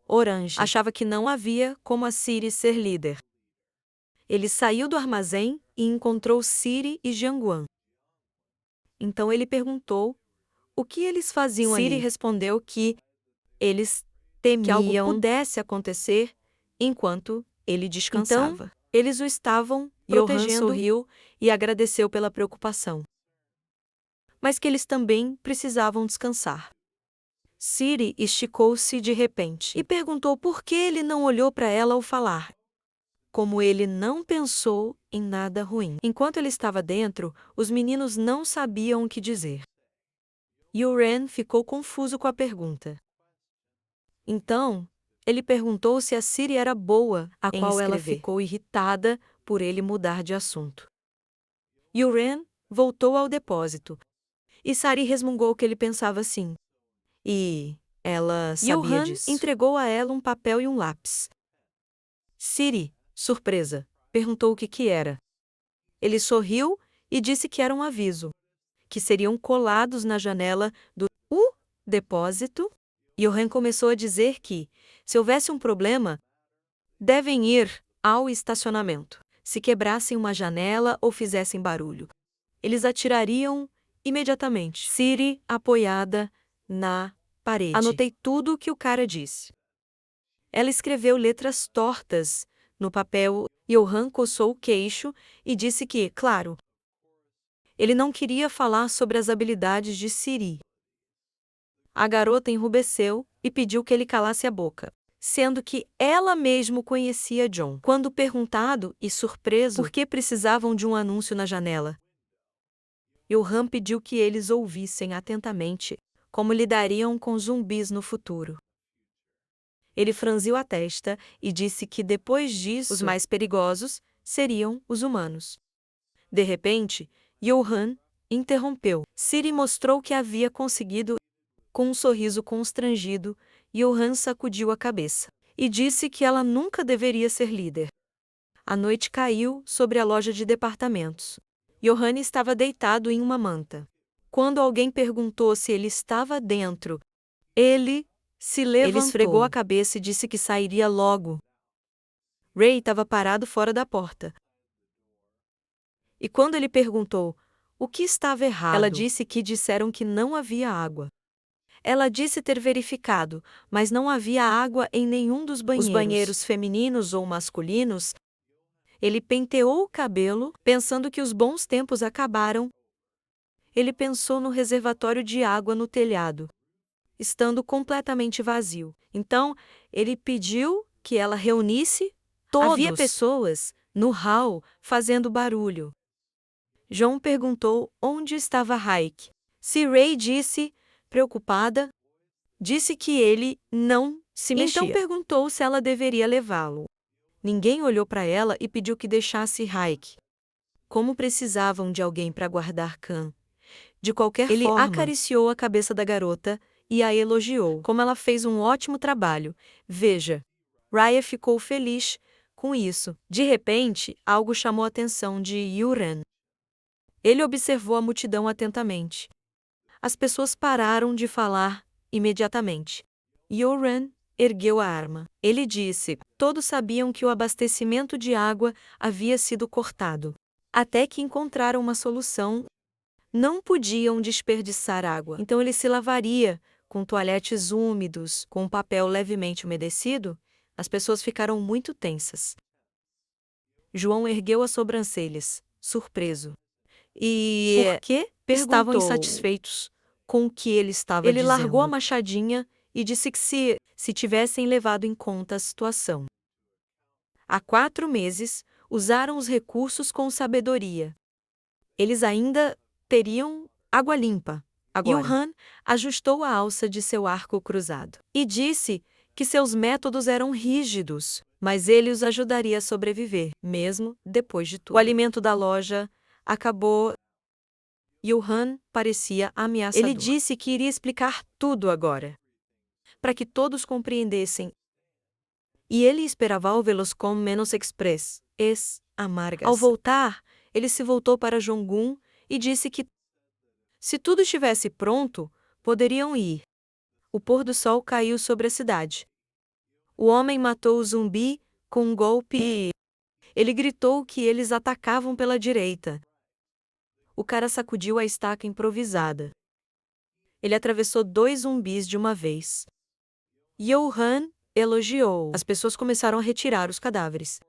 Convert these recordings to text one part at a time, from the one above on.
Orange achava que não havia como a Ciri ser líder. Ele saiu do armazém e encontrou Ciri e Jianguan. Então ele perguntou o que eles faziam ali. Ciri respondeu que eles temiam que algo pudesse acontecer enquanto ele descansava. Então, eles o estavam protegendo. Johan sorriu e agradeceu pela preocupação, mas que eles também precisavam descansar. Ciri esticou-se de repente e perguntou por que ele não olhou para ela ao falar, como ele não pensou em nada ruim. Enquanto ele estava dentro, os meninos não sabiam o que dizer. Yuren ficou confuso com a pergunta. Então, ele perguntou se a Ciri era boa, a qual ela ficou irritada por ele mudar de assunto. Yuren voltou ao depósito, e Sari resmungou que ele pensava assim. E ela sabia disso. Entregou a ela um papel e um lápis. Ciri, surpresa, perguntou o que era. Ele sorriu e disse que era um aviso, que seriam colados na janela do depósito. Johan começou a dizer que, se houvesse um problema, devem ir ao estacionamento. Se quebrassem uma janela ou fizessem barulho, eles atirariam imediatamente. Ciri, apoiada na parede. Anotei tudo o que o cara disse. Ela escreveu letras tortas no papel. Johan coçou o queixo e disse que, claro, ele não queria falar sobre as habilidades de Ciri. A garota enrubesceu e pediu que ele calasse a boca, sendo que ela mesmo conhecia John. Quando perguntado e surpreso por que precisavam de um anúncio na janela, Johan pediu que eles ouvissem atentamente como lidariam com zumbis no futuro. Ele franziu a testa e disse que depois disso, os mais perigosos seriam os humanos. De repente, Johan interrompeu. Ciri mostrou que havia conseguido. Com um sorriso constrangido, Johan sacudiu a cabeça e disse que ela nunca deveria ser líder. A noite caiu sobre a loja de departamentos. Johan estava deitado em uma manta. Quando alguém perguntou se ele estava dentro, ele se levantou. Ele esfregou a cabeça e disse que sairia logo. Ray estava parado fora da porta. E quando ele perguntou o que estava errado, ela disse que disseram que não havia água. Ela disse ter verificado, mas não havia água em nenhum dos banheiros. Os banheiros femininos ou masculinos. Ele penteou o cabelo, pensando que os bons tempos acabaram. Ele pensou no reservatório de água no telhado, estando completamente vazio. Então, ele pediu que ela reunisse todos. Havia pessoas no hall fazendo barulho. John perguntou onde estava Raik. Se Ray disse, preocupada, disse que ele não se mexia. Então perguntou se ela deveria levá-lo. Ninguém olhou para ela e pediu que deixasse Raik. Como precisavam de alguém para guardar Khan. De qualquer forma, ele acariciou a cabeça da garota e a elogiou. Como ela fez um ótimo trabalho. Veja. Raya ficou feliz com isso. De repente, algo chamou a atenção de Yuren. Ele observou a multidão atentamente. As pessoas pararam de falar imediatamente. Yuren ergueu a arma. Ele disse: todos sabiam que o abastecimento de água havia sido cortado. Até que encontraram uma solução. Não podiam desperdiçar água. Então ele se lavaria com toalhetes úmidos, com um papel levemente umedecido. As pessoas ficaram muito tensas. João ergueu as sobrancelhas, surpreso. E por que estavam insatisfeitos com o que ele estava dizendo? Ele largou a machadinha e disse que se tivessem levado em conta a situação. Há 4 meses, usaram os recursos com sabedoria. Eles ainda teriam água limpa. Agora. Johan ajustou a alça de seu arco cruzado e disse que seus métodos eram rígidos, mas ele os ajudaria a sobreviver, mesmo depois de tudo. O alimento da loja acabou. Johan parecia ameaçador. Ele disse que iria explicar tudo agora, para que todos compreendessem. E ele esperava vê-los com menos express, amargas. Ao voltar, ele se voltou para Jong-un e disse que, se tudo estivesse pronto, poderiam ir. O pôr do sol caiu sobre a cidade. O homem matou o zumbi com um golpe e ele gritou que eles atacavam pela direita. O cara sacudiu a estaca improvisada. Ele atravessou 2 zumbis de uma vez. Johan elogiou. As pessoas começaram a retirar os cadáveres.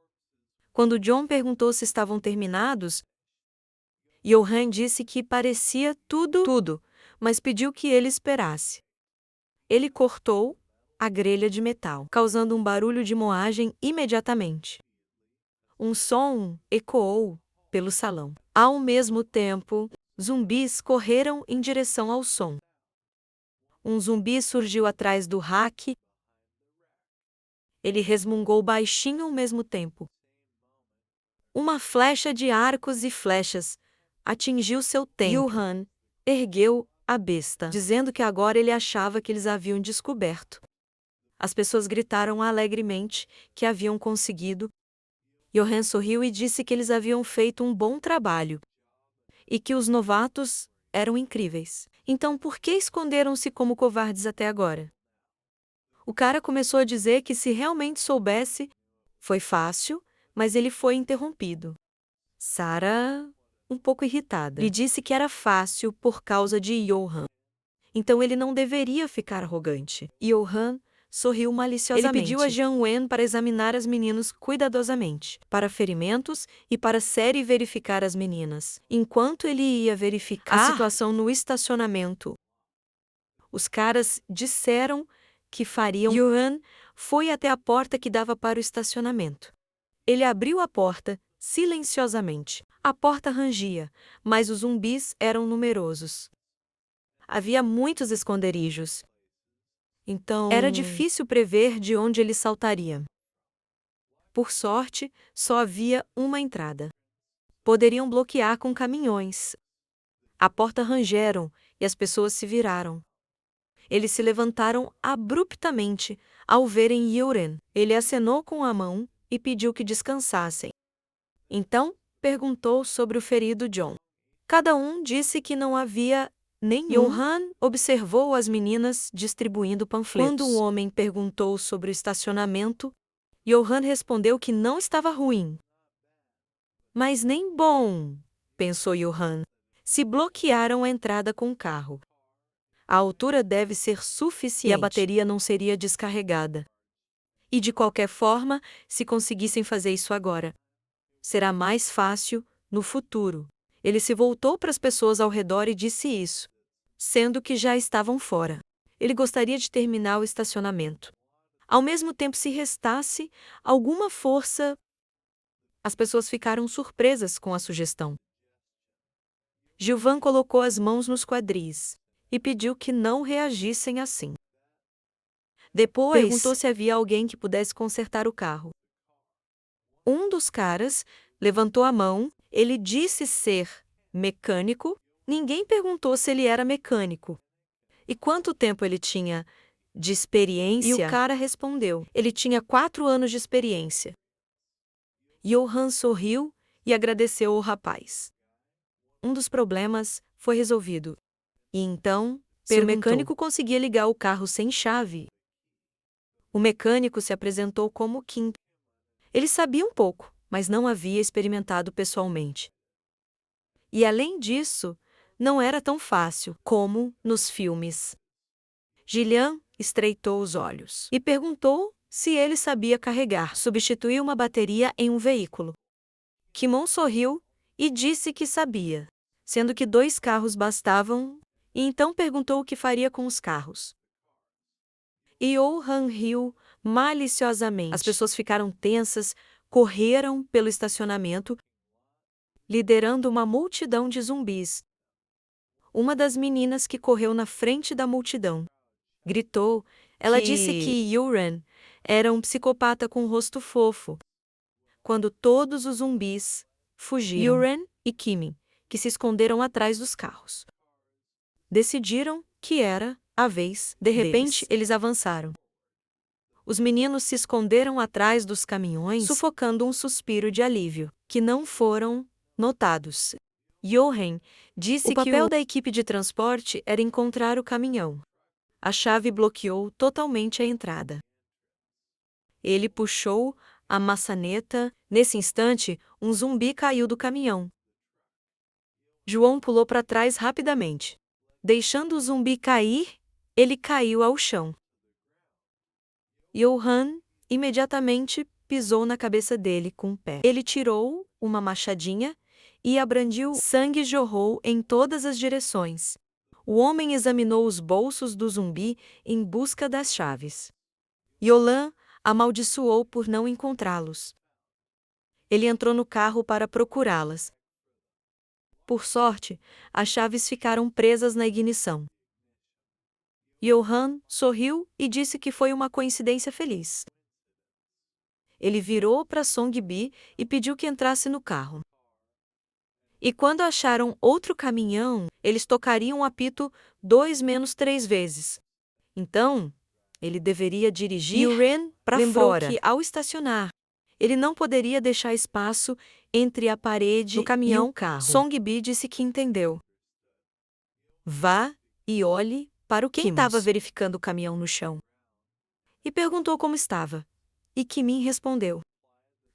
Quando John perguntou se estavam terminados, Johan disse que parecia tudo, mas pediu que ele esperasse. Ele cortou a grelha de metal, causando um barulho de moagem imediatamente. Um som ecoou pelo salão. Ao mesmo tempo, zumbis correram em direção ao som. Um zumbi surgiu atrás do rack. Ele resmungou baixinho ao mesmo tempo. Uma flecha de arcos e flechas atingiu seu templo. Johan ergueu a besta, dizendo que agora ele achava que eles haviam descoberto. As pessoas gritaram alegremente que haviam conseguido. Johan sorriu e disse que eles haviam feito um bom trabalho e que os novatos eram incríveis. Então, por que esconderam-se como covardes até agora? O cara começou a dizer que se realmente soubesse, foi fácil, mas ele foi interrompido. Sarah, um pouco irritada, lhe disse que era fácil por causa de Johan. Então ele não deveria ficar arrogante. Johan sorriu maliciosamente. Ele pediu a Jian Wen para examinar as meninas cuidadosamente, para ferimentos e para verificar as meninas. Enquanto ele ia verificar a situação no estacionamento, os caras disseram que fariam. Johan foi até a porta que dava para o estacionamento. Ele abriu a porta silenciosamente. A porta rangia, mas os zumbis eram numerosos. Havia muitos esconderijos. Então, era difícil prever de onde ele saltaria. Por sorte, só havia uma entrada. Poderiam bloquear com caminhões. A porta rangeram e as pessoas se viraram. Eles se levantaram abruptamente ao verem Yuren. Ele acenou com a mão e pediu que descansassem. Então, perguntou sobre o ferido John. Cada um disse que não havia nenhum. Johan observou as meninas distribuindo panfletos. Quando o homem perguntou sobre o estacionamento, Johan respondeu que não estava ruim. Mas nem bom, pensou Johan. Se bloquearam a entrada com o carro. A altura deve ser suficiente e a bateria não seria descarregada. E de qualquer forma, se conseguissem fazer isso agora, será mais fácil no futuro. Ele se voltou para as pessoas ao redor e disse isso, sendo que já estavam fora. Ele gostaria de terminar o estacionamento. Ao mesmo tempo, se restasse alguma força, as pessoas ficaram surpresas com a sugestão. Gilvan colocou as mãos nos quadris e pediu que não reagissem assim. Depois, perguntou se havia alguém que pudesse consertar o carro. Um dos caras levantou a mão. Ele disse ser mecânico. Ninguém perguntou se ele era mecânico e quanto tempo ele tinha de experiência. E o cara respondeu: ele tinha 4 anos de experiência. Johan sorriu e agradeceu ao rapaz. Um dos problemas foi resolvido. E então, se o mecânico conseguia ligar o carro sem chave. O mecânico se apresentou como Kim. Ele sabia um pouco, mas não havia experimentado pessoalmente. E além disso, não era tão fácil como nos filmes. Gillian estreitou os olhos e perguntou se ele sabia substituir uma bateria em um veículo. Kimon sorriu e disse que sabia, sendo que 2 carros bastavam, e então perguntou o que faria com os carros. Johan riu maliciosamente. As pessoas ficaram tensas, correram pelo estacionamento, liderando uma multidão de zumbis. Uma das meninas que correu na frente da multidão gritou. Ela disse que Yuren era um psicopata com um rosto fofo. Quando todos os zumbis fugiram, Yuren e Kimi, que se esconderam atrás dos carros, decidiram que era a vez. De repente, eles avançaram. Os meninos se esconderam atrás dos caminhões, sufocando um suspiro de alívio, que não foram notados. Johan disse que o papel da equipe de transporte era encontrar o caminhão. A chave bloqueou totalmente a entrada. Ele puxou a maçaneta. Nesse instante, um zumbi caiu do caminhão. João pulou para trás rapidamente. Deixando o zumbi cair, ele caiu ao chão. Johan imediatamente pisou na cabeça dele com o pé. Ele tirou uma machadinha e abrandiu. Sangue jorrou em todas as direções. O homem examinou os bolsos do zumbi em busca das chaves. Johan amaldiçoou por não encontrá-los. Ele entrou no carro para procurá-las. Por sorte, as chaves ficaram presas na ignição. Johan sorriu e disse que foi uma coincidência feliz. Ele virou para Song-bi e pediu que entrasse no carro. E quando acharam outro caminhão, eles tocariam o apito 2-3 vezes. Então, ele deveria dirigir para fora. Que, ao estacionar, ele não poderia deixar espaço entre a parede do caminhão e o carro. Song-bi disse que entendeu. Vá e olhe para o quem estava verificando o caminhão no chão. E perguntou como estava. E Kimin respondeu.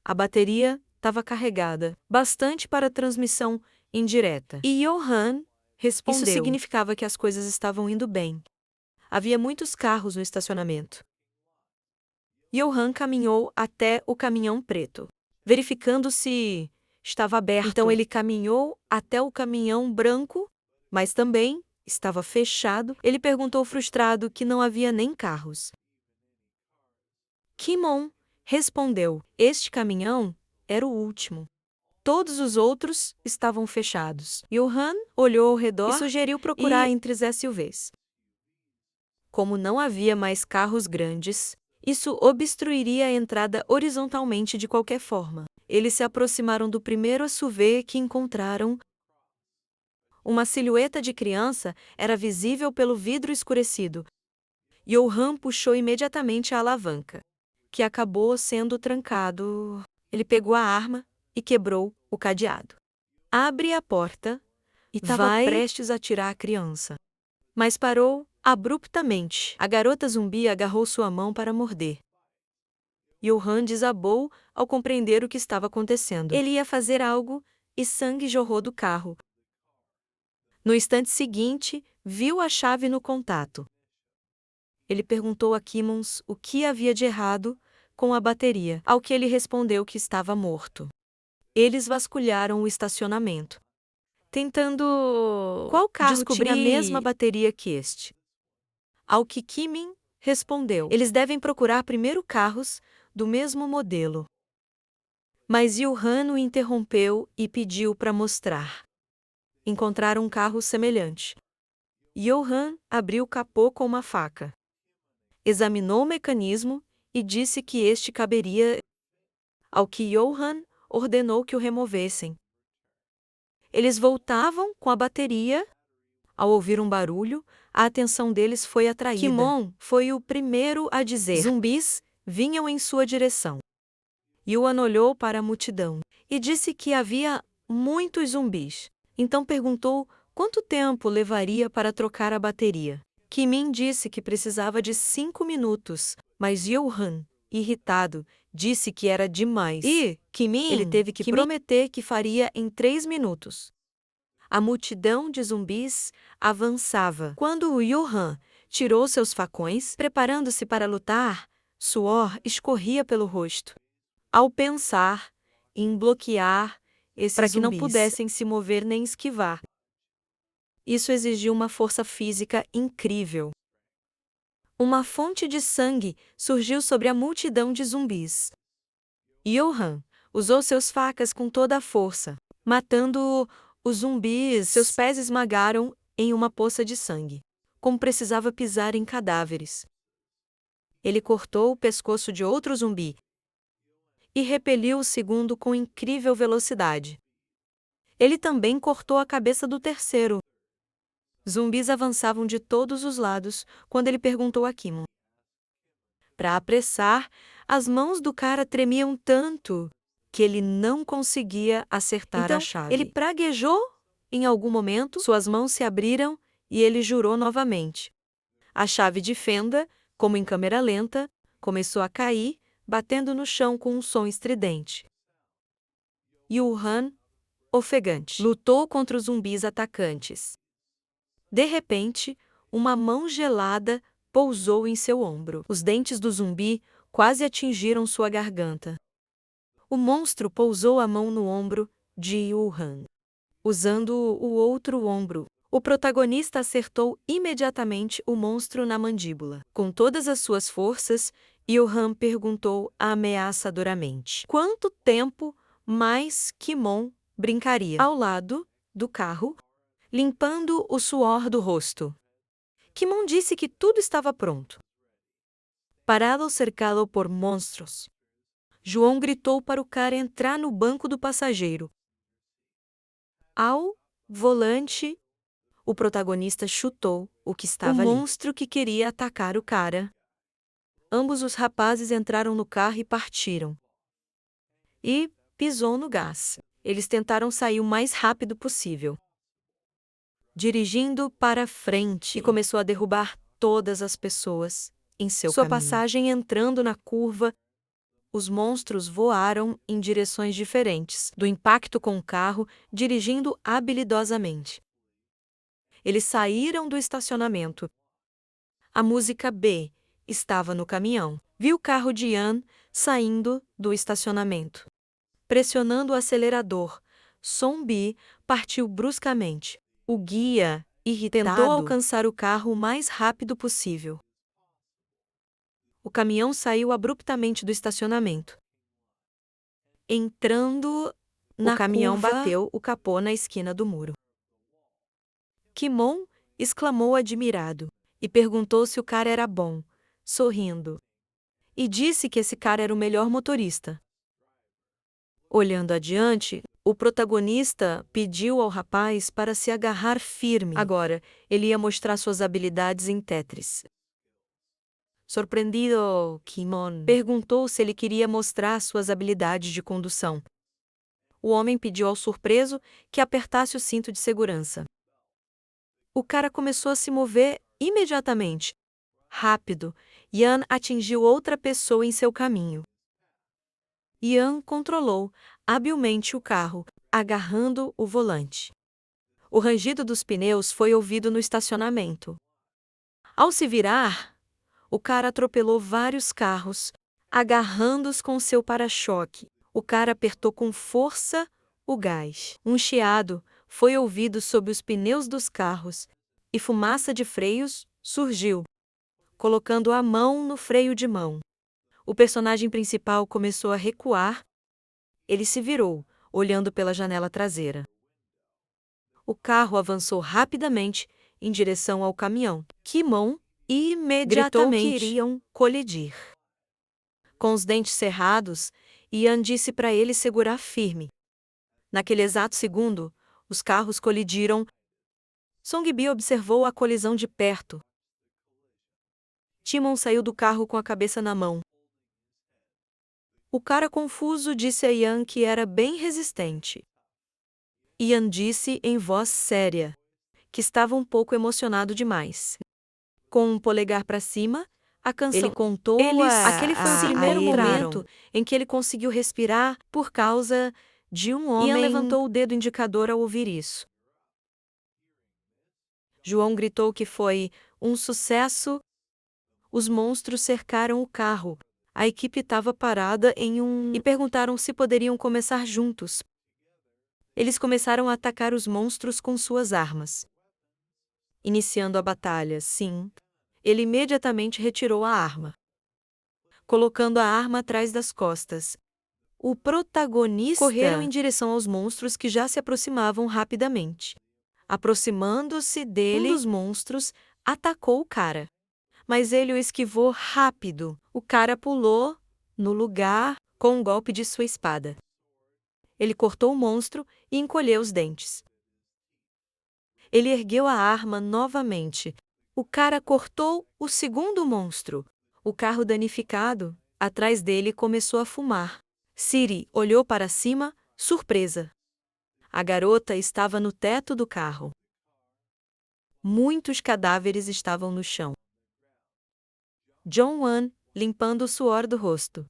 A bateria estava carregada, bastante para transmissão indireta. E Johan respondeu. Isso significava que as coisas estavam indo bem. Havia muitos carros no estacionamento. Johan caminhou até o caminhão preto, verificando se estava aberto. Então ele caminhou até o caminhão branco, mas também estava fechado. Ele perguntou frustrado que não havia nem carros. Kimon respondeu. Este caminhão era o último. Todos os outros estavam fechados. Johan olhou ao redor e sugeriu procurar entre os SUVs. Como não havia mais carros grandes, isso obstruiria a entrada horizontalmente de qualquer forma. Eles se aproximaram do primeiro SUV que encontraram. Uma silhueta de criança era visível pelo vidro escurecido. Johan puxou imediatamente a alavanca, que acabou sendo trancado. Ele pegou a arma e quebrou o cadeado. Abre a porta e estava prestes a atirar a criança. Mas parou abruptamente. A garota zumbi agarrou sua mão para morder. Johan desabou ao compreender o que estava acontecendo. Ele ia fazer algo e sangue jorrou do carro. No instante seguinte, viu a chave no contato. Ele perguntou a Kimons o que havia de errado com a bateria, ao que ele respondeu que estava morto. Eles vasculharam o estacionamento, tentando qual carro tinha a mesma bateria que este. Ao que Kimin respondeu: eles devem procurar primeiro carros do mesmo modelo. Mas Johan o interrompeu e pediu para mostrar. Encontraram um carro semelhante. Johan abriu o capô com uma faca. Examinou o mecanismo e disse que este caberia. Ao que Johan ordenou que o removessem. Eles voltavam com a bateria. Ao ouvir um barulho, a atenção deles foi atraída. Kimon foi o primeiro a dizer: zumbis vinham em sua direção. Yuan olhou para a multidão e disse que havia muitos zumbis. Então perguntou quanto tempo levaria para trocar a bateria. Kimin disse que precisava de 5 minutos, mas Johan, irritado, disse que era demais. E ele teve que prometer que faria em 3 minutos. A multidão de zumbis avançava. Quando o Johan tirou seus facões, preparando-se para lutar, suor escorria pelo rosto. Ao pensar em bloquear esses para que não pudessem se mover nem esquivar. Isso exigiu uma força física incrível. Uma fonte de sangue surgiu sobre a multidão de zumbis. Johan usou seus facas com toda a força, matando os zumbis. Seus pés esmagaram em uma poça de sangue, como precisava pisar em cadáveres. Ele cortou o pescoço de outro zumbi e repeliu o segundo com incrível velocidade. Ele também cortou a cabeça do terceiro. Zumbis avançavam de todos os lados quando ele perguntou a Kimon. Para apressar, as mãos do cara tremiam tanto que ele não conseguia acertar a chave. Ele praguejou em algum momento, suas mãos se abriram e ele jurou novamente. A chave de fenda, como em câmera lenta, começou a cair batendo no chão com um som estridente. Yu-Han, ofegante, lutou contra os zumbis atacantes. De repente, uma mão gelada pousou em seu ombro. Os dentes do zumbi quase atingiram sua garganta. O monstro pousou a mão no ombro de Yu-Han. Usando o outro ombro, o protagonista acertou imediatamente o monstro na mandíbula. Com todas as suas forças, Yu-Han perguntou ameaçadoramente: quanto tempo mais Kimon brincaria? Ao lado do carro, limpando o suor do rosto. Kimon disse que tudo estava pronto. Parado cercado por monstros, João gritou para o cara entrar no banco do passageiro. Ao volante, o protagonista chutou o que estava ali. O monstro que queria atacar o cara. Ambos os rapazes entraram no carro e partiram. E pisou no gás. Eles tentaram sair o mais rápido possível, dirigindo para frente, e começou a derrubar todas as pessoas em seu caminho. Sua passagem entrando na curva, os monstros voaram em direções diferentes do impacto com o carro, dirigindo habilidosamente. Eles saíram do estacionamento. A música B estava no caminhão. Viu o carro de Yan saindo do estacionamento. Pressionando o acelerador, som B partiu bruscamente. O guia, irritado, tentou alcançar o carro o mais rápido possível. O caminhão saiu abruptamente do estacionamento. Entrando na caminhão, curva, bateu o capô na esquina do muro. Kimon exclamou admirado e perguntou se o cara era bom, sorrindo. E disse que esse cara era o melhor motorista. Olhando adiante, o protagonista pediu ao rapaz para se agarrar firme. Agora, ele ia mostrar suas habilidades em Tetris. Surpreendido, Kimon perguntou se ele queria mostrar suas habilidades de condução. O homem pediu ao surpreso que apertasse o cinto de segurança. O cara começou a se mover imediatamente. Rápido, Yan atingiu outra pessoa em seu caminho. Yan controlou habilmente o carro, agarrando o volante. O rangido dos pneus foi ouvido no estacionamento. Ao se virar, o cara atropelou vários carros, agarrando-os com seu para-choque. O cara apertou com força o gás. Um chiado foi ouvido sob os pneus dos carros e fumaça de freios surgiu, colocando a mão no freio de mão. O personagem principal começou a recuar. Ele se virou, olhando pela janela traseira. O carro avançou rapidamente em direção ao caminhão. Kimon imediatamente gritou que iriam colidir. Com os dentes cerrados, Yan disse para ele segurar firme. Naquele exato segundo, os carros colidiram. Songbi observou a colisão de perto. Timon saiu do carro com a cabeça na mão. O cara confuso disse a Yan que era bem resistente. Yan disse em voz séria que estava um pouco emocionado demais. Com um polegar para cima, a canção. Ele contou aquele foi o primeiro momento em que ele conseguiu respirar por causa de um homem. Yan levantou o dedo indicador ao ouvir isso. João gritou que foi um sucesso. Os monstros cercaram o carro. A equipe estava parada e perguntaram se poderiam começar juntos. Eles começaram a atacar os monstros com suas armas. Iniciando a batalha, sim, ele imediatamente retirou a arma, colocando a arma atrás das costas. O protagonista correram em direção aos monstros que já se aproximavam rapidamente. Aproximando-se dele, um dos monstros atacou o cara. Mas ele o esquivou rápido. O cara pulou no lugar com um golpe de sua espada. Ele cortou o monstro e encolheu os dentes. Ele ergueu a arma novamente. O cara cortou o segundo monstro. O carro danificado, atrás dele, começou a fumar. Siri olhou para cima, surpresa. A garota estava no teto do carro. Muitos cadáveres estavam no chão. Jong-wan, limpando o suor do rosto.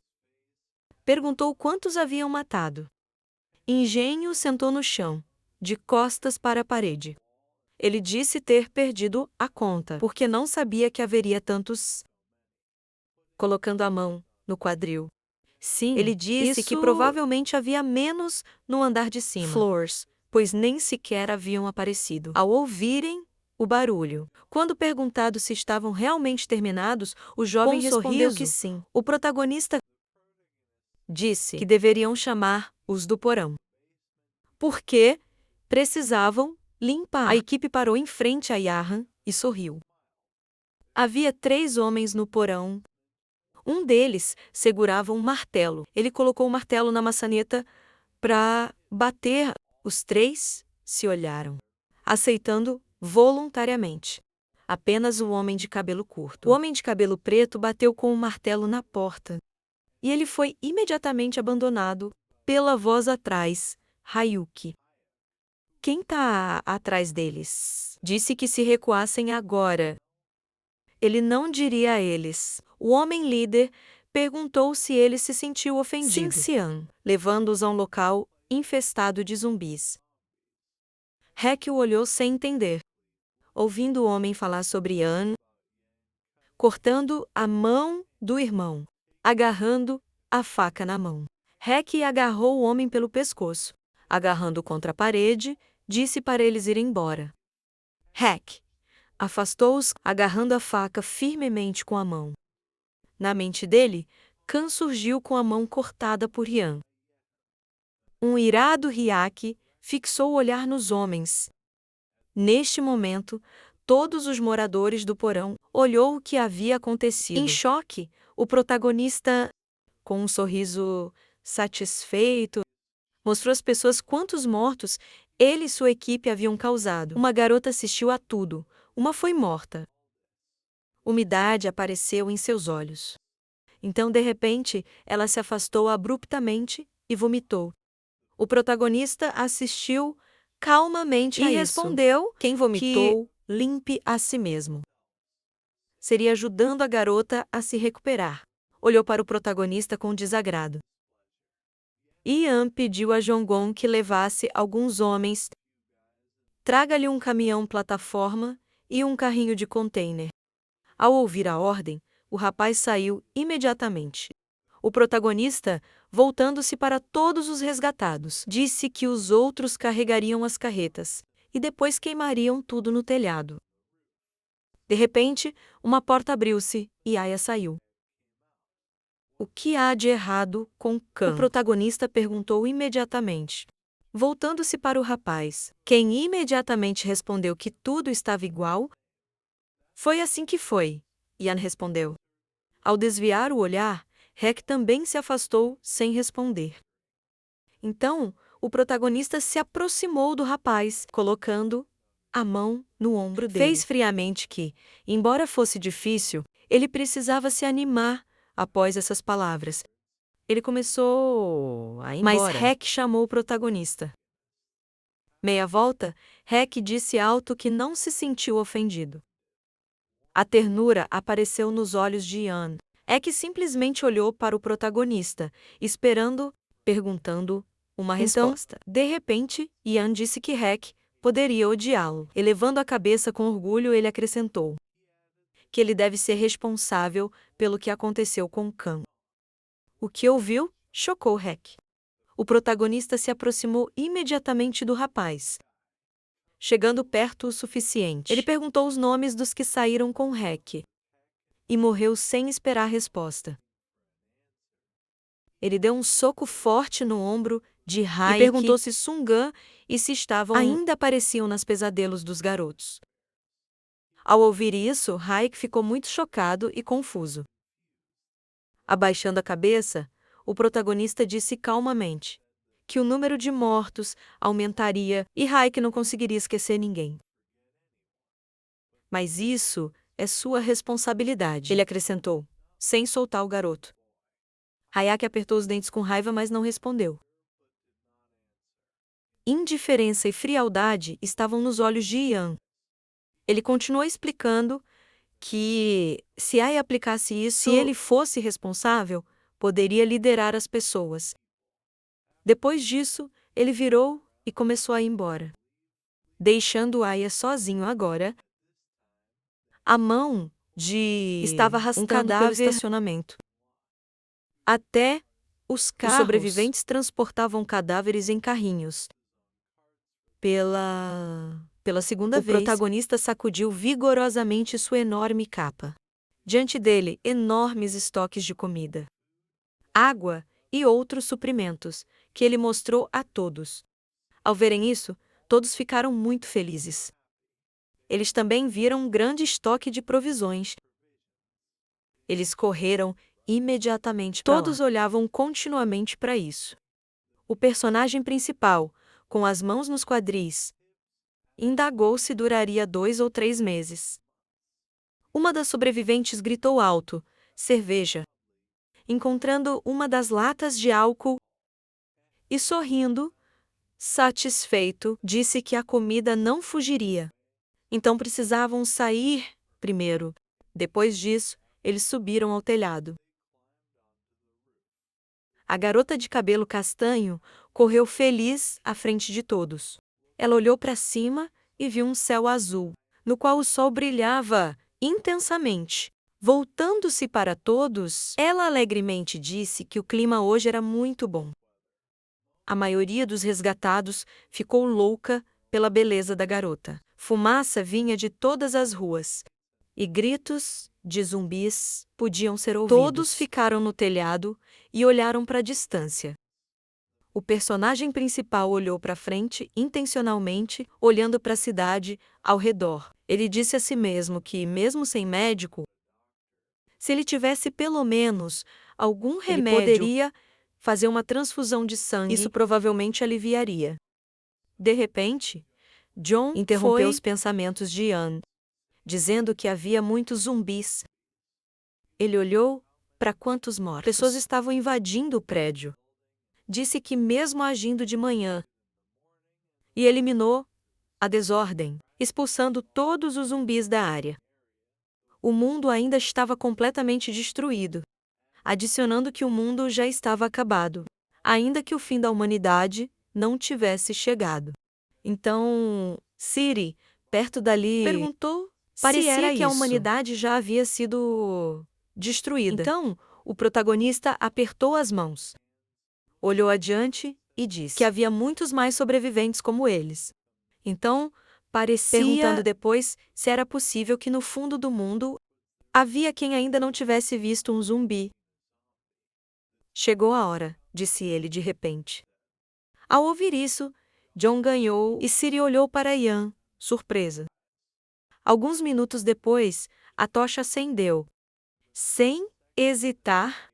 Perguntou quantos haviam matado. Engenho sentou no chão, de costas para a parede. Ele disse ter perdido a conta, porque não sabia que haveria tantos. Colocando a mão no quadril. Sim, ele disse que provavelmente havia menos no andar de cima. Floors, pois nem sequer haviam aparecido. Ao ouvirem o barulho. Quando perguntado se estavam realmente terminados, o jovem respondeu que sim. O protagonista disse que deveriam chamar os do porão, porque precisavam limpar. A equipe parou em frente a Yahan e sorriu. Havia 3 homens no porão. Um deles segurava um martelo. Ele colocou o martelo na maçaneta para bater. Os 3 se olharam, aceitando voluntariamente. Apenas o homem de cabelo curto. O homem de cabelo preto bateu com o martelo na porta. E ele foi imediatamente abandonado pela voz atrás, Hayuki. Quem está atrás deles? Disse que se recuassem agora. Ele não diria a eles. O homem líder perguntou se ele se sentiu ofendido. Xian, levando-os a um local infestado de zumbis. Hek o olhou sem entender. Ouvindo o homem falar sobre Yan, cortando a mão do irmão, agarrando a faca na mão. Hek agarrou o homem pelo pescoço. Agarrando contra a parede, disse para eles irem embora. Hek afastou-os, agarrando a faca firmemente com a mão. Na mente dele, Kan surgiu com a mão cortada por Yan. Um irado Hyak fixou o olhar nos homens. Neste momento, todos os moradores do porão olhou o que havia acontecido. Em choque, o protagonista, com um sorriso satisfeito, mostrou às pessoas quantos mortos ele e sua equipe haviam causado. Uma garota assistiu a tudo. Uma foi morta. Umidade apareceu em seus olhos. Então, de repente, ela se afastou abruptamente e vomitou. O protagonista assistiu calmamente a isso. E respondeu: quem vomitou, limpe a si mesmo. Seria ajudando a garota a se recuperar. Olhou para o protagonista com desagrado. Yan pediu a Jong-gon que levasse alguns homens. Traga-lhe um caminhão-plataforma e um carrinho de container. Ao ouvir a ordem, o rapaz saiu imediatamente. O protagonista, voltando-se para todos os resgatados, disse que os outros carregariam as carretas e depois queimariam tudo no telhado. De repente, uma porta abriu-se e Aya saiu. O que há de errado com Kan? O protagonista perguntou imediatamente. Voltando-se para o rapaz, quem imediatamente respondeu que tudo estava igual. Foi assim que foi, Yan respondeu. Ao desviar o olhar, Hek também se afastou sem responder. Então, o protagonista se aproximou do rapaz, colocando a mão no ombro dele. Fez friamente que, embora fosse difícil, ele precisava se animar após essas palavras. Ele começou a ir embora. Mas Hek chamou o protagonista. Meia volta, Hek disse alto que não se sentiu ofendido. A ternura apareceu nos olhos de Yan. Hek simplesmente olhou para o protagonista, perguntando uma resposta. De repente, Yan disse que Hek poderia odiá-lo. Elevando a cabeça com orgulho, ele acrescentou que ele deve ser responsável pelo que aconteceu com Kan. O que ouviu chocou Hek. O protagonista se aproximou imediatamente do rapaz. Chegando perto o suficiente, ele perguntou os nomes dos que saíram com Hek. E morreu sem esperar resposta. Ele deu um soco forte no ombro de Haik e perguntou se Sungan e se estavam ainda apareciam nas pesadelos dos garotos. Ao ouvir isso, Haik ficou muito chocado e confuso. Abaixando a cabeça, o protagonista disse calmamente que o número de mortos aumentaria e Haik não conseguiria esquecer ninguém. Mas isso é sua responsabilidade, ele acrescentou, sem soltar o garoto. Hayaki apertou os dentes com raiva, mas não respondeu. Indiferença e frialdade estavam nos olhos de Yan. Ele continuou explicando que, se Aya aplicasse isso, se ele fosse responsável, poderia liderar as pessoas. Depois disso, ele virou e começou a ir embora, deixando Aya sozinho agora. A mão de estava arrastando pelo estacionamento. Até os sobreviventes transportavam cadáveres em carrinhos. Pela segunda vez, o protagonista sacudiu vigorosamente sua enorme capa. Diante dele, enormes estoques de comida, água e outros suprimentos, que ele mostrou a todos. Ao verem isso, todos ficaram muito felizes. Eles também viram um grande estoque de provisões. Eles correram imediatamente para lá. Todos olhavam continuamente para isso. O personagem principal, com as mãos nos quadris, indagou se duraria 2 ou 3 meses. Uma das sobreviventes gritou alto: cerveja! Encontrando uma das latas de álcool e sorrindo, satisfeito, disse que a comida não fugiria. Então precisavam sair primeiro. Depois disso, eles subiram ao telhado. A garota de cabelo castanho correu feliz à frente de todos. Ela olhou para cima e viu um céu azul, no qual o sol brilhava intensamente. Voltando-se para todos, ela alegremente disse que o clima hoje era muito bom. A maioria dos resgatados ficou louca pela beleza da garota. Fumaça vinha de todas as ruas, e gritos de zumbis podiam ser ouvidos. Todos ficaram no telhado e olharam para a distância. O personagem principal olhou para frente intencionalmente, olhando para a cidade ao redor. Ele disse a si mesmo que, mesmo sem médico, se ele tivesse pelo menos algum remédio, ele poderia fazer uma transfusão de sangue. Isso provavelmente aliviaria. De repente, John interrompeu os pensamentos de Ian, dizendo que havia muitos zumbis. Ele olhou para quantos mortos. Pessoas estavam invadindo o prédio. Disse que mesmo agindo de manhã, e eliminou a desordem, expulsando todos os zumbis da área. O mundo ainda estava completamente destruído, adicionando que o mundo já estava acabado, ainda que o fim da humanidade não tivesse chegado. Então, Ciri, perto dali, perguntou se era que a humanidade já havia sido destruída. Então, o protagonista apertou as mãos, olhou adiante e disse que havia muitos mais sobreviventes como eles. Então, parecia, perguntando depois se era possível que no fundo do mundo havia quem ainda não tivesse visto um zumbi. Chegou a hora, disse ele de repente. Ao ouvir isso, John ganhou e Ciri olhou para Ian, surpresa. Alguns minutos depois, a tocha acendeu. Sem hesitar,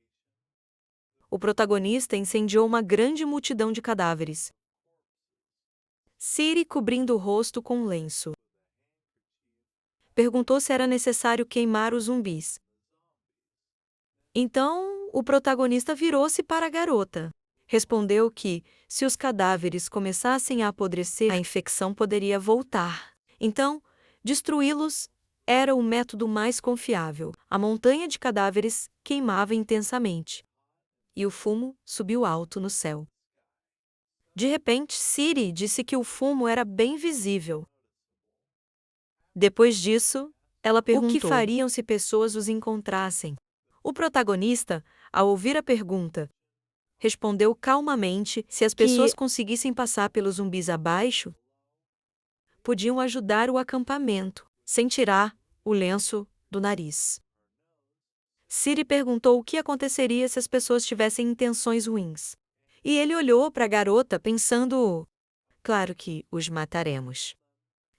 o protagonista incendiou uma grande multidão de cadáveres. Ciri cobrindo o rosto com um lenço. Perguntou se era necessário queimar os zumbis. Então, o protagonista virou-se para a garota. Respondeu que, se os cadáveres começassem a apodrecer, a infecção poderia voltar. Então, destruí-los era o método mais confiável. A montanha de cadáveres queimava intensamente, e o fumo subiu alto no céu. De repente, Ciri disse que o fumo era bem visível. Depois disso, ela perguntou: o que fariam se pessoas os encontrassem? O protagonista, ao ouvir a pergunta, respondeu calmamente se as pessoas conseguissem passar pelos zumbis abaixo, podiam ajudar o acampamento, sem tirar o lenço do nariz. Ciri perguntou o que aconteceria se as pessoas tivessem intenções ruins. E ele olhou para a garota pensando: claro que os mataremos.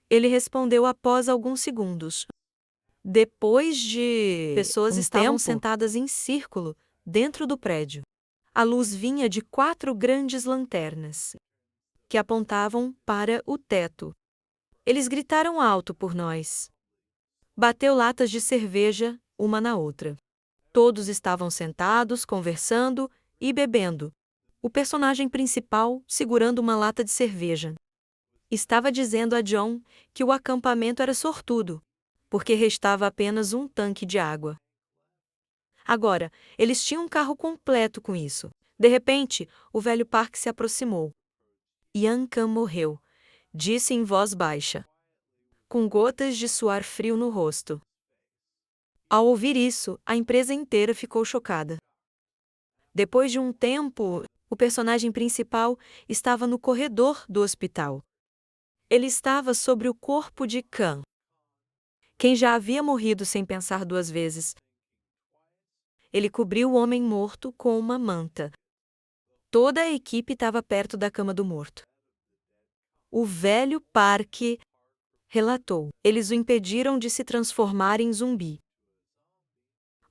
Ele respondeu após alguns segundos. Depois de pessoas estavam sentadas em círculo dentro do prédio. A luz vinha de 4 grandes lanternas, que apontavam para o teto. Eles gritaram alto por nós. Bateu latas de cerveja, uma na outra. Todos estavam sentados, conversando e bebendo. O personagem principal segurando uma lata de cerveja. Estava dizendo a John que o acampamento era sortudo, porque restava apenas um tanque de água. Agora, eles tinham um carro completo com isso. De repente, o velho Park se aproximou. Yan Kan morreu, disse em voz baixa, com gotas de suor frio no rosto. Ao ouvir isso, a empresa inteira ficou chocada. Depois de um tempo, o personagem principal estava no corredor do hospital. Ele estava sobre o corpo de Kan, quem já havia morrido sem pensar duas vezes. Ele cobriu o homem morto com uma manta. Toda a equipe estava perto da cama do morto. O velho Park relatou. Eles o impediram de se transformar em zumbi.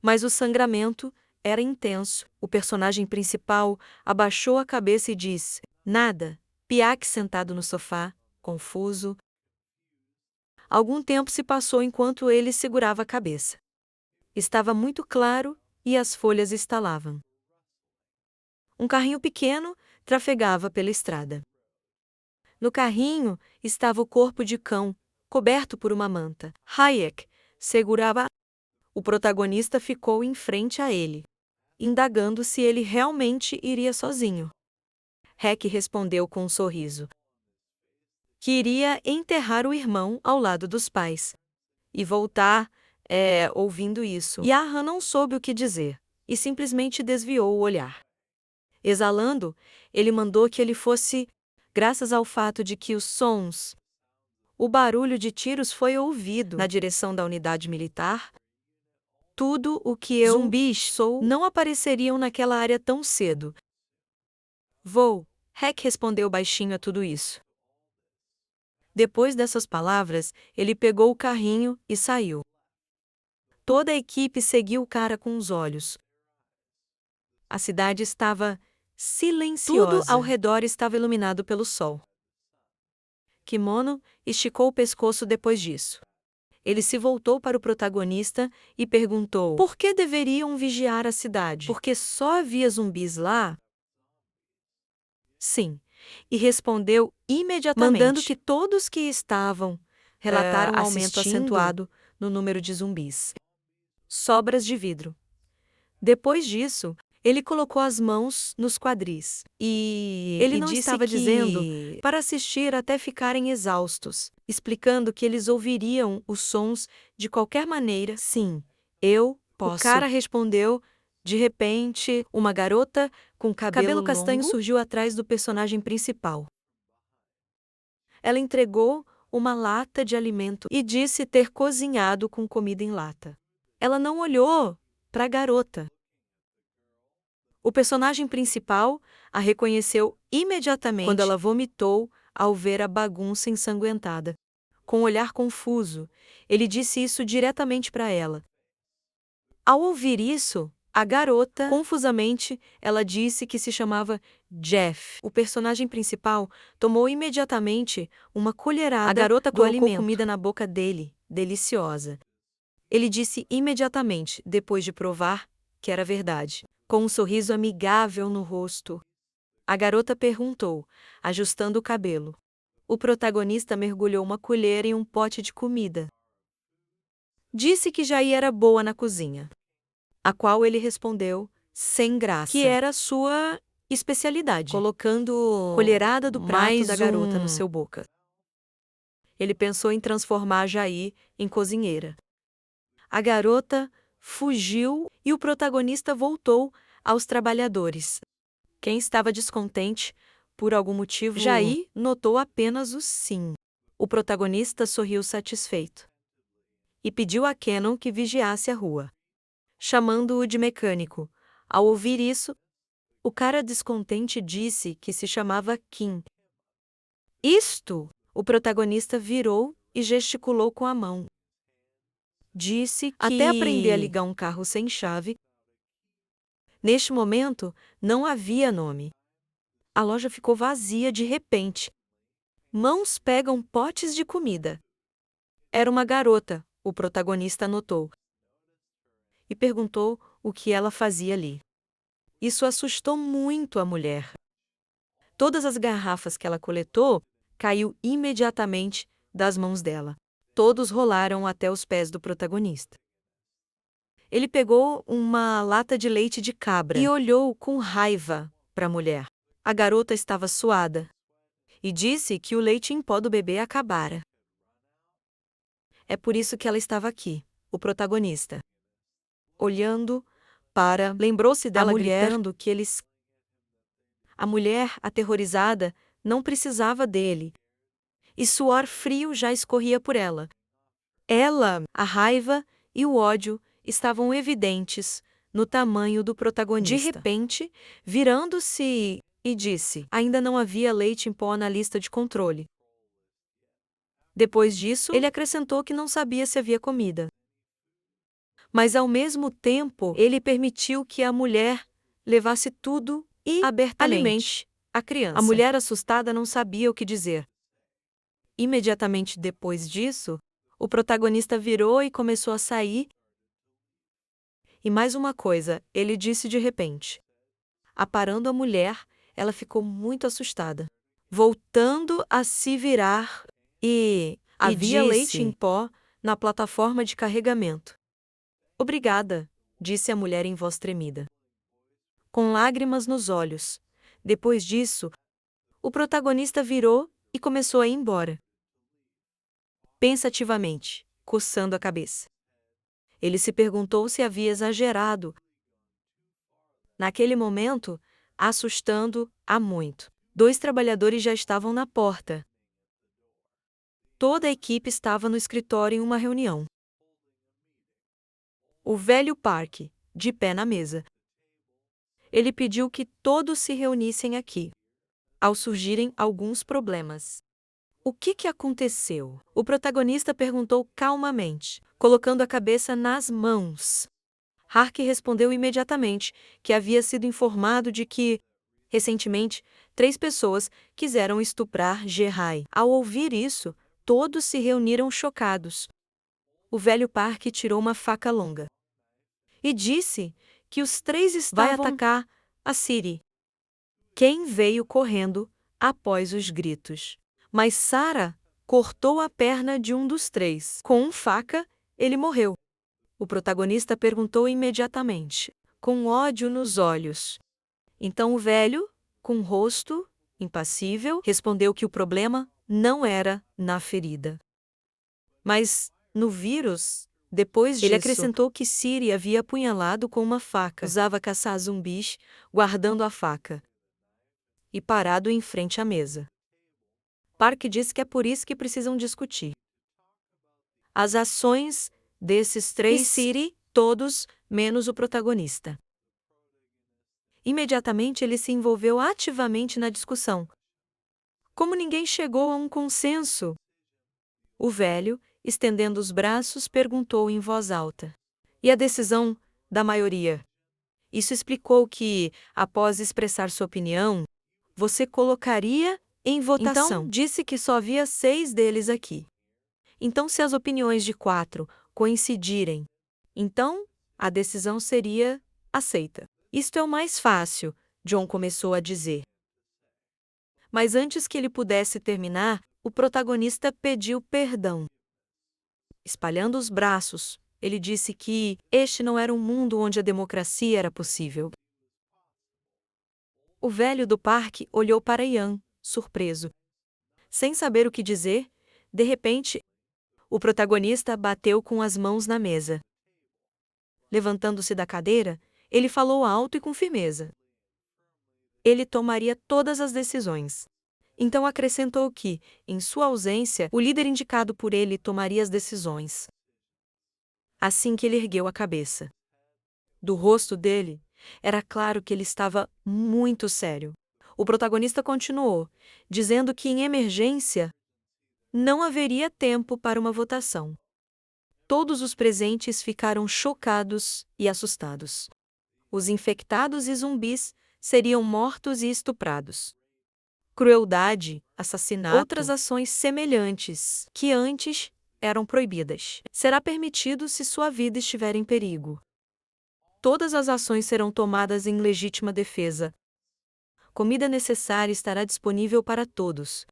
Mas o sangramento era intenso. O personagem principal abaixou a cabeça e disse: "Nada." Piak sentado no sofá, confuso. Algum tempo se passou enquanto ele segurava a cabeça. Estava muito claro e as folhas estalavam. Um carrinho pequeno trafegava pela estrada. No carrinho estava o corpo de Kan, coberto por uma manta. Hayek segurava. O protagonista ficou em frente a ele, indagando se ele realmente iria sozinho. Hayek respondeu com um sorriso que iria enterrar o irmão ao lado dos pais. E voltar, ouvindo isso. Yahan não soube o que dizer, e simplesmente desviou o olhar. Exalando, ele mandou que ele fosse, graças ao fato de que o barulho de tiros foi ouvido na direção da unidade militar. Tudo o que zumbis não apareceriam naquela área tão cedo. Vou, Hayek respondeu baixinho a tudo isso. Depois dessas palavras, ele pegou o carrinho e saiu. Toda a equipe seguiu o cara com os olhos. A cidade estava silenciosa. Tudo ao redor estava iluminado pelo sol. Kimono esticou o pescoço depois disso. Ele se voltou para o protagonista e perguntou: por que deveriam vigiar a cidade? Porque só havia zumbis lá? Sim. E respondeu imediatamente, mandando que todos que estavam relataram um aumento acentuado no número de zumbis. Sobras de vidro. Depois disso, ele colocou as mãos nos quadris. Ele não estava dizendo para assistir até ficarem exaustos, explicando que eles ouviriam os sons de qualquer maneira. Sim, eu posso. O cara respondeu. De repente, uma garota com cabelo castanho surgiu atrás do personagem principal. Ela entregou uma lata de alimento e disse ter cozinhado com comida em lata. Ela não olhou para a garota. O personagem principal a reconheceu imediatamente quando ela vomitou ao ver a bagunça ensanguentada. Com um olhar confuso, ele disse isso diretamente para ela. Ao ouvir isso, a garota, confusamente, ela disse que se chamava Jeff. O personagem principal tomou imediatamente uma colherada. A garota colocou comida na boca dele, deliciosa. Ele disse imediatamente, depois de provar, que era verdade. Com um sorriso amigável no rosto. A garota perguntou, ajustando o cabelo. O protagonista mergulhou uma colher em um pote de comida. Disse que já era boa na cozinha. A qual ele respondeu, sem graça, que era sua especialidade, colocando colherada do prato da garota no seu boca. Ele pensou em transformar Jair em cozinheira. A garota fugiu e o protagonista voltou aos trabalhadores. Quem estava descontente, por algum motivo, Jair notou apenas o sim. O protagonista sorriu satisfeito e pediu a Cannon que vigiasse a rua, chamando-o de mecânico. Ao ouvir isso, o cara descontente disse que se chamava Kim. O protagonista virou e gesticulou com a mão. Disse que até aprender a ligar um carro sem chave. Neste momento, não havia nome. A loja ficou vazia de repente. Mãos pegam potes de comida. Era uma garota, o protagonista notou. E perguntou o que ela fazia ali. Isso assustou muito a mulher. Todas as garrafas que ela coletou caiu imediatamente das mãos dela. Todos rolaram até os pés do protagonista. Ele pegou uma lata de leite de cabra e olhou com raiva para a mulher. A garota estava suada e disse que o leite em pó do bebê acabara. É por isso que ela estava aqui, o protagonista. Olhando para, lembrou-se dela gritando que eles. A mulher, aterrorizada, não precisava dele. E suor frio já escorria por ela. A raiva e o ódio estavam evidentes no tamanho do protagonista. De repente, virando-se e disse: ainda não havia leite em pó na lista de controle. Depois disso, ele acrescentou que não sabia se havia comida. Mas ao mesmo tempo, ele permitiu que a mulher levasse tudo e abertamente alimente a criança. A mulher assustada não sabia o que dizer. Imediatamente depois disso, o protagonista virou e começou a sair. E mais uma coisa, ele disse de repente. Aparando a mulher, ela ficou muito assustada. Voltando a se virar havia leite em pó na plataforma de carregamento. Obrigada, disse a mulher em voz tremida, com lágrimas nos olhos. Depois disso, o protagonista virou e começou a ir embora. Pensativamente, coçando a cabeça. Ele se perguntou se havia exagerado. Naquele momento, assustando-a muito. 2 trabalhadores já estavam na porta. Toda a equipe estava no escritório em uma reunião. O velho Park, de pé na mesa. Ele pediu que todos se reunissem aqui. Ao surgirem alguns problemas. O que aconteceu? O protagonista perguntou calmamente, colocando a cabeça nas mãos. Hark respondeu imediatamente que havia sido informado de que, recentemente, 3 pessoas quiseram estuprar Gerrai. Ao ouvir isso, todos se reuniram chocados. O velho Park tirou uma faca longa e disse que os 3 estavam vai atacar a Siri. Quem veio correndo após os gritos. Mas Sarah cortou a perna de um dos 3. Com uma faca, ele morreu. O protagonista perguntou imediatamente, com ódio nos olhos. Então o velho, com o rosto impassível, respondeu que o problema não era na ferida, mas no vírus. Depois disso, ele acrescentou que Siri havia apunhalado com uma faca. Usava caçar zumbis, guardando a faca. E parado em frente à mesa. Park disse que é por isso que precisam discutir as ações desses 3 e Siri, todos, menos o protagonista. Imediatamente ele se envolveu ativamente na discussão. Como ninguém chegou a um consenso, o velho, estendendo os braços, perguntou em voz alta. E a decisão da maioria? Isso explicou que, após expressar sua opinião, você colocaria em votação. Então, disse que só havia 6 deles aqui. Então, se as opiniões de 4 coincidirem, então a decisão seria aceita. Isto é o mais fácil, John começou a dizer. Mas antes que ele pudesse terminar, o protagonista pediu perdão. Espalhando os braços, ele disse que este não era um mundo onde a democracia era possível. O velho do parque olhou para Ian, surpreso. Sem saber o que dizer, de repente, o protagonista bateu com as mãos na mesa. Levantando-se da cadeira, ele falou alto e com firmeza. Ele tomaria todas as decisões. Então acrescentou que, em sua ausência, o líder indicado por ele tomaria as decisões. Assim que ele ergueu a cabeça. Do rosto dele, era claro que ele estava muito sério. O protagonista continuou, dizendo que em emergência, não haveria tempo para uma votação. Todos os presentes ficaram chocados e assustados. Os infectados e zumbis seriam mortos e estuprados. Crueldade, assassinato, outras ações semelhantes, que antes eram proibidas. Será permitido se sua vida estiver em perigo. Todas as ações serão tomadas em legítima defesa. Comida necessária estará disponível para todos.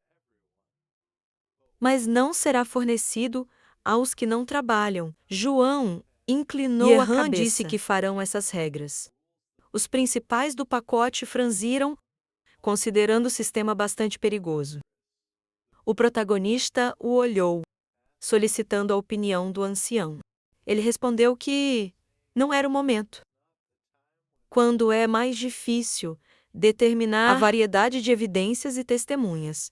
Mas não será fornecido aos que não trabalham. João inclinou a cabeça. Disse que farão essas regras. Os principais do pacote franziram, considerando o sistema bastante perigoso. O protagonista o olhou, solicitando a opinião do ancião. Ele respondeu que não era o momento. Quando é mais difícil determinar a variedade de evidências e testemunhas.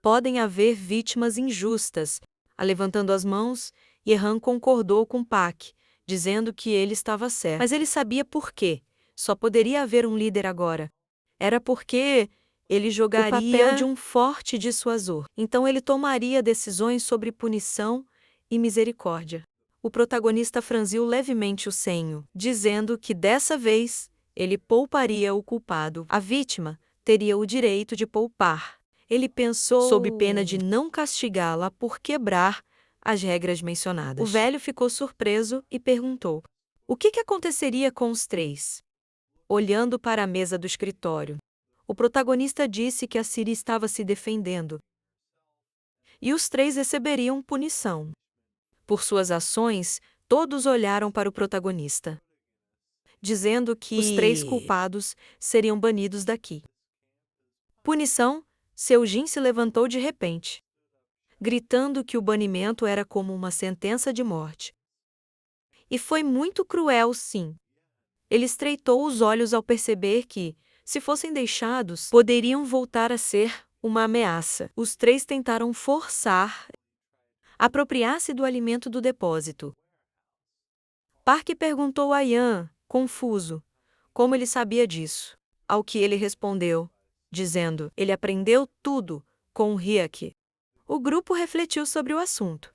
Podem haver vítimas injustas. Levantando as mãos, Yehan concordou com Pak, dizendo que ele estava certo. Mas ele sabia por quê. Só poderia haver um líder agora. Era porque ele jogaria o papel de um forte dissuasor. Então ele tomaria decisões sobre punição e misericórdia. O protagonista franziu levemente o senho, dizendo que dessa vez ele pouparia o culpado. A vítima teria o direito de poupar. Ele pensou sob pena de não castigá-la por quebrar as regras mencionadas. O velho ficou surpreso e perguntou: o que aconteceria com os três? Olhando para a mesa do escritório, o protagonista disse que a Ciri estava se defendendo. E os três receberiam punição. Por suas ações, todos olharam para o protagonista, dizendo que os três culpados seriam banidos daqui. Punição, Seujin se levantou de repente, gritando que o banimento era como uma sentença de morte. E foi muito cruel, sim. Ele estreitou os olhos ao perceber que, se fossem deixados, poderiam voltar a ser uma ameaça. Os três tentaram forçar apropriar-se do alimento do depósito. Park perguntou a Yan, confuso, como ele sabia disso. Ao que ele respondeu, dizendo: ele aprendeu tudo com o Hyuk. O grupo refletiu sobre o assunto.